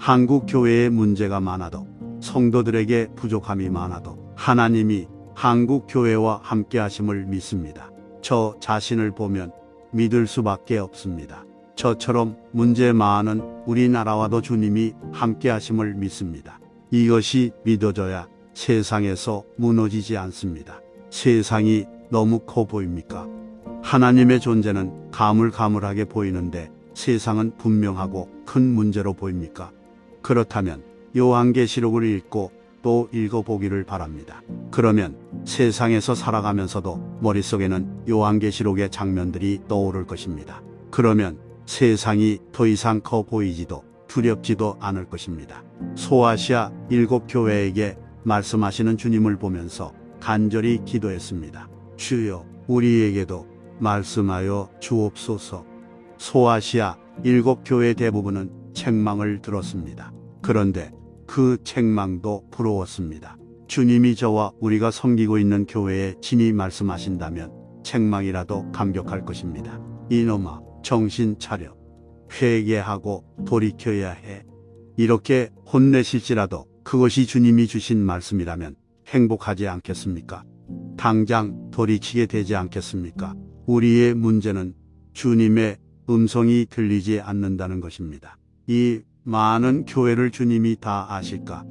한국 교회에 문제가 많아도, 성도들에게 부족함이 많아도 하나님이 한국 교회와 함께 하심을 믿습니다. 저 자신을 보면 믿을 수밖에 없습니다. 저처럼 문제 많은 우리나라와도 주님이 함께 하심을 믿습니다. 이것이 믿어져야 세상에서 무너지지 않습니다. 세상이 너무 커 보입니까? 하나님의 존재는 가물가물하게 보이는데 세상은 분명하고 큰 문제로 보입니까? 그렇다면 요한계시록을 읽고 또 읽어보기를 바랍니다. 그러면 세상에서 살아가면서도 머릿속에는 요한계시록의 장면들이 떠오를 것입니다. 그러면 세상이 더 이상 커 보이지도 두렵지도 않을 것입니다. 소아시아 7교회에게 말씀하시는 주님을 보면서 간절히 기도했습니다. 주여, 우리에게도 말씀하여 주옵소서. 소아시아 7교회 대부분은 책망을 들었습니다. 그런데 그 책망도 부러웠습니다. 주님이 저와 우리가 섬기고 있는 교회에 친히 말씀하신다면 책망이라도 감격할 것입니다. 이놈아, 정신 차려. 회개하고 돌이켜야 해. 이렇게 혼내실지라도 그것이 주님이 주신 말씀이라면 행복하지 않겠습니까? 당장 돌이키게 되지 않겠습니까? 우리의 문제는 주님의 음성이 들리지 않는다는 것입니다. 이 많은 교회를 주님이 다 아실까?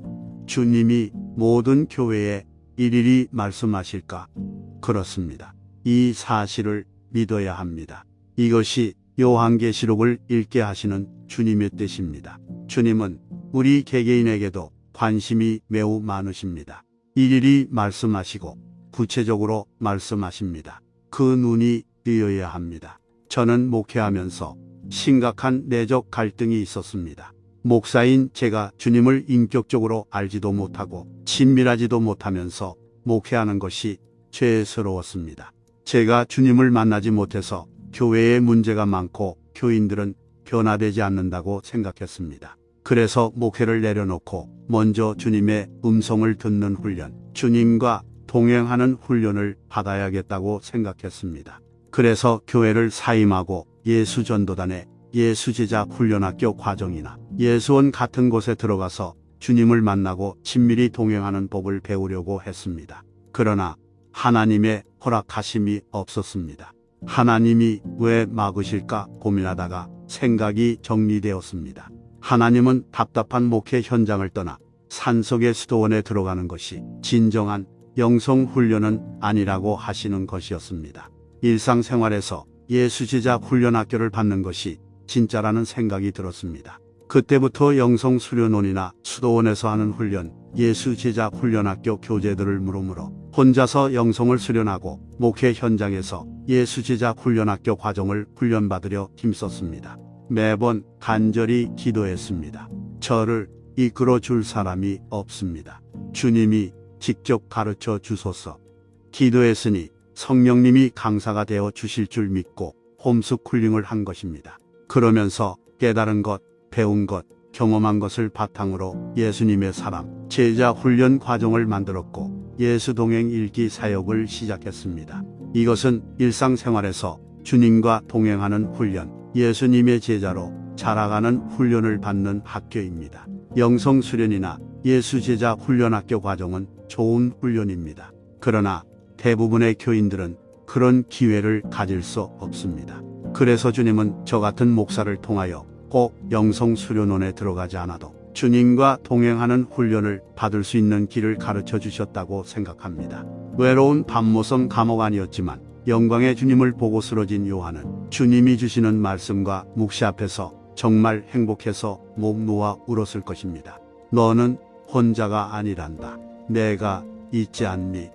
주님이 모든 교회에 일일이 말씀하실까? 그렇습니다. 이 사실을 믿어야 합니다. 이것이 요한계시록을 읽게 하시는 주님의 뜻입니다. 주님은 우리 개개인에게도 관심이 매우 많으십니다. 일일이 말씀하시고 구체적으로 말씀하십니다. 그 눈이 뜨여야 합니다. 저는 목회하면서 심각한 내적 갈등이 있었습니다. 목사인 제가 주님을 인격적으로 알지도 못하고 친밀하지도 못하면서 목회하는 것이 죄스러웠습니다. 제가 주님을 만나지 못해서 교회에 문제가 많고 교인들은 변화되지 않는다고 생각했습니다. 그래서 목회를 내려놓고 먼저 주님의 음성을 듣는 훈련, 주님과 동행하는 훈련을 받아야겠다고 생각했습니다. 그래서 교회를 사임하고 예수전도단의 예수제자 훈련학교 과정이나 예수원 같은 곳에 들어가서 주님을 만나고 친밀히 동행하는 법을 배우려고 했습니다. 그러나 하나님의 허락하심이 없었습니다. 하나님이 왜 막으실까 고민하다가 생각이 정리되었습니다. 하나님은 답답한 목회 현장을 떠나 산속의 수도원에 들어가는 것이 진정한 영성훈련은 아니라고 하시는 것이었습니다. 일상생활에서 예수제자 훈련학교를 받는 것이 진짜라는 생각이 들었습니다. 그때부터 영성수련원이나 수도원에서 하는 훈련, 예수제자 훈련학교 교재들을 물으므로 혼자서 영성을 수련하고 목회 현장에서 예수제자 훈련학교 과정을 훈련받으려 힘썼습니다. 매번 간절히 기도했습니다. 저를 이끌어 줄 사람이 없습니다. 주님이 직접 가르쳐 주소서. 기도했으니 성령님이 강사가 되어 주실 줄 믿고 홈스쿨링을 한 것입니다. 그러면서 깨달은 것, 배운 것, 경험한 것을 바탕으로 예수님의 사람, 제자 훈련 과정을 만들었고 예수 동행 읽기 사역을 시작했습니다. 이것은 일상생활에서 주님과 동행하는 훈련, 예수님의 제자로 자라가는 훈련을 받는 학교입니다. 영성수련이나 예수제자 훈련학교 과정은 좋은 훈련입니다. 그러나 대부분의 교인들은 그런 기회를 가질 수 없습니다. 그래서 주님은 저 같은 목사를 통하여 꼭 영성수련원에 들어가지 않아도 주님과 동행하는 훈련을 받을 수 있는 길을 가르쳐 주셨다고 생각합니다. 외로운 밤모섬 감옥 아니었지만 영광의 주님을 보고 쓰러진 요한은 주님이 주시는 말씀과 묵시 앞에서 정말 행복해서 목 놓아 울었을 것입니다. 너는 혼자가 아니란다. 내가 있지 않니?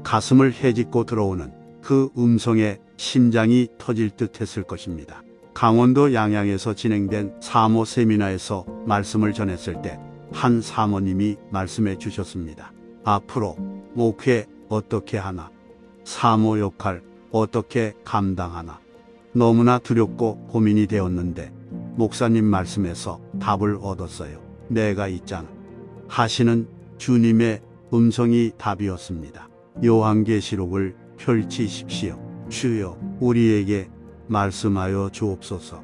가슴을 헤집고 들어오는 그 음성에 심장이 터질 듯 했을 것입니다. 강원도 양양에서 진행된 사모 세미나에서 말씀을 전했을 때 한 사모님이 말씀해 주셨습니다. 앞으로 목회 어떻게 하나? 사모 역할 어떻게 감당하나? 너무나 두렵고 고민이 되었는데 목사님 말씀에서 답을 얻었어요. 내가 있잖아. 하시는 주님의 음성이 답이었습니다. 요한계시록을 펼치십시오. 주여, 우리에게 말씀하여 주옵소서.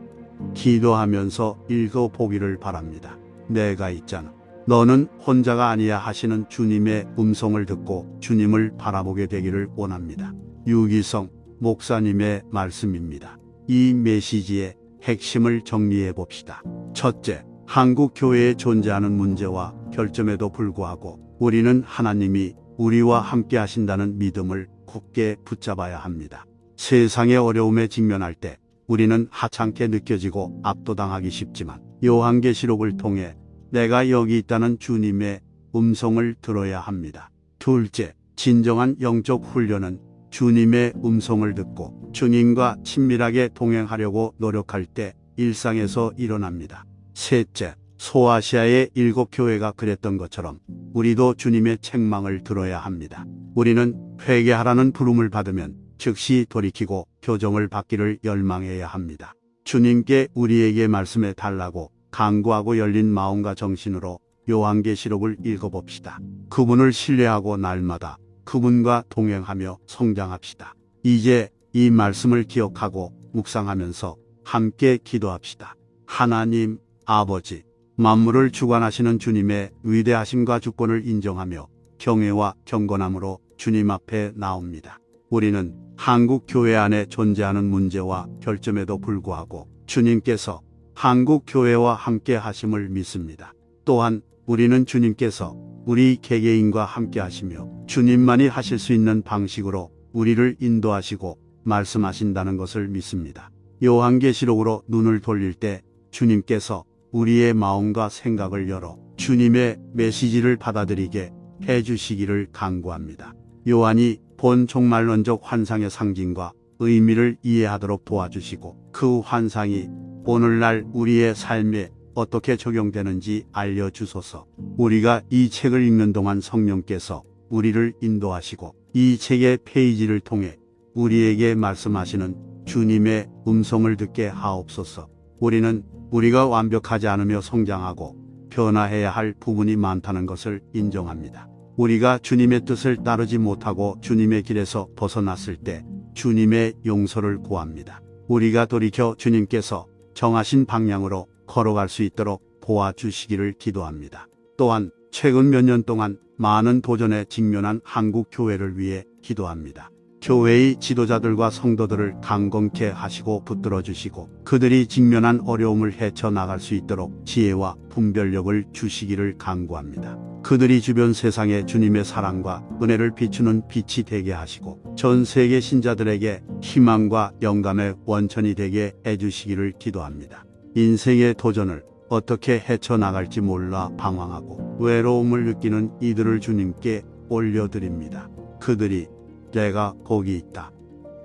기도하면서 읽어보기를 바랍니다. 내가 있잖아. 너는 혼자가 아니야 하시는 주님의 음성을 듣고 주님을 바라보게 되기를 원합니다. 유기성 목사님의 말씀입니다. 이 메시지의 핵심을 정리해 봅시다. 첫째, 한국 교회에 존재하는 문제와 결점에도 불구하고 우리는 하나님이 우리와 함께 하신다는 믿음을 굳게 붙잡아야 합니다. 세상의 어려움에 직면할 때 우리는 하찮게 느껴지고 압도당하기 쉽지만 요한계시록을 통해 내가 여기 있다는 주님의 음성을 들어야 합니다. 둘째, 진정한 영적 훈련은 주님의 음성을 듣고 주님과 친밀하게 동행하려고 노력할 때 일상에서 일어납니다. 셋째, 소아시아의 7교회가 그랬던 것처럼 우리도 주님의 책망을 들어야 합니다. 우리는 회개하라는 부름을 받으면 즉시 돌이키고 교정을 받기를 열망해야 합니다. 주님께 우리에게 말씀해 달라고 간구하고 열린 마음과 정신으로 요한계시록을 읽어봅시다. 그분을 신뢰하고 날마다 그분과 동행하며 성장합시다. 이제 이 말씀을 기억하고 묵상하면서 함께 기도합시다. 하나님 아버지, 만물을 주관하시는 주님의 위대하심과 주권을 인정하며 경외와 경건함으로 주님 앞에 나옵니다. 우리는 한국 교회 안에 존재하는 문제와 결점에도 불구하고 주님께서 한국 교회와 함께 하심을 믿습니다. 또한 우리는 주님께서 우리 개개인과 함께 하시며 주님만이 하실 수 있는 방식으로 우리를 인도하시고 말씀하신다는 것을 믿습니다. 요한계시록으로 눈을 돌릴 때 주님께서 우리의 마음과 생각을 열어 주님의 메시지를 받아들이게 해주시기를 간구합니다. 요한이 본 종말론적 환상의 상징과 의미를 이해하도록 도와주시고 그 환상이 오늘날 우리의 삶에 어떻게 적용되는지 알려주소서. 우리가 이 책을 읽는 동안 성령께서 우리를 인도하시고 이 책의 페이지를 통해 우리에게 말씀하시는 주님의 음성을 듣게 하옵소서. 우리는 우리가 완벽하지 않으며 성장하고 변화해야 할 부분이 많다는 것을 인정합니다. 우리가 주님의 뜻을 따르지 못하고 주님의 길에서 벗어났을 때 주님의 용서를 구합니다. 우리가 돌이켜 주님께서 정하신 방향으로 걸어갈 수 있도록 도와주시기를 기도합니다. 또한 최근 몇 년 동안 많은 도전에 직면한 한국 교회를 위해 기도합니다. 교회의 지도자들과 성도들을 강건케 하시고 붙들어 주시고 그들이 직면한 어려움을 헤쳐나갈 수 있도록 지혜와 분별력을 주시기를 간구합니다. 그들이 주변 세상에 주님의 사랑과 은혜를 비추는 빛이 되게 하시고 전 세계 신자들에게 희망과 영감의 원천이 되게 해주시기를 기도합니다. 인생의 도전을 어떻게 헤쳐나갈지 몰라 방황하고 외로움을 느끼는 이들을 주님께 올려드립니다. 그들이 내가 거기 있다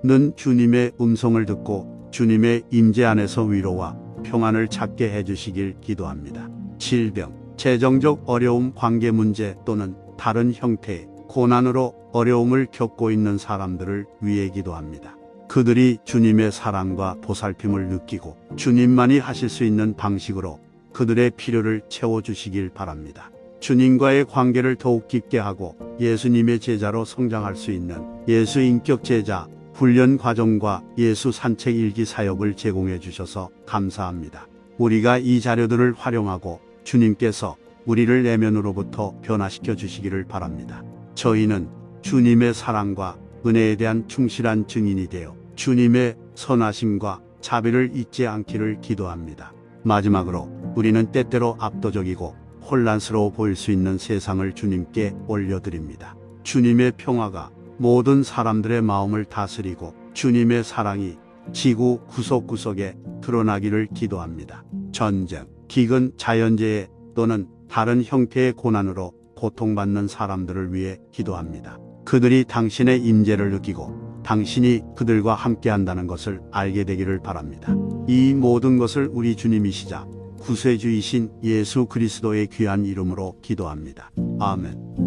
는 주님의 음성을 듣고 주님의 임재 안에서 위로와 평안을 찾게 해주시길 기도합니다. 질병, 재정적 어려움, 관계 문제 또는 다른 형태의 고난으로 어려움을 겪고 있는 사람들을 위해 기도합니다. 그들이 주님의 사랑과 보살핌을 느끼고 주님만이 하실 수 있는 방식으로 그들의 필요를 채워주시길 바랍니다. 주님과의 관계를 더욱 깊게 하고 예수님의 제자로 성장할 수 있는 예수 인격 제자 훈련 과정과 예수 산책 일기 사역을 제공해 주셔서 감사합니다. 우리가 이 자료들을 활용하고 주님께서 우리를 내면으로부터 변화시켜 주시기를 바랍니다. 저희는 주님의 사랑과 은혜에 대한 충실한 증인이 되어 주님의 선하심과 자비를 잊지 않기를 기도합니다. 마지막으로 우리는 때때로 압도적이고 혼란스러워 보일 수 있는 세상을 주님께 올려드립니다. 주님의 평화가 모든 사람들의 마음을 다스리고 주님의 사랑이 지구 구석구석에 드러나기를 기도합니다. 전쟁, 기근, 자연재해 또는 다른 형태의 고난으로 고통받는 사람들을 위해 기도합니다. 그들이 당신의 임재를 느끼고 당신이 그들과 함께한다는 것을 알게 되기를 바랍니다. 이 모든 것을 우리 주님이시자 구세주이신 예수 그리스도의 귀한 이름으로 기도합니다. 아멘.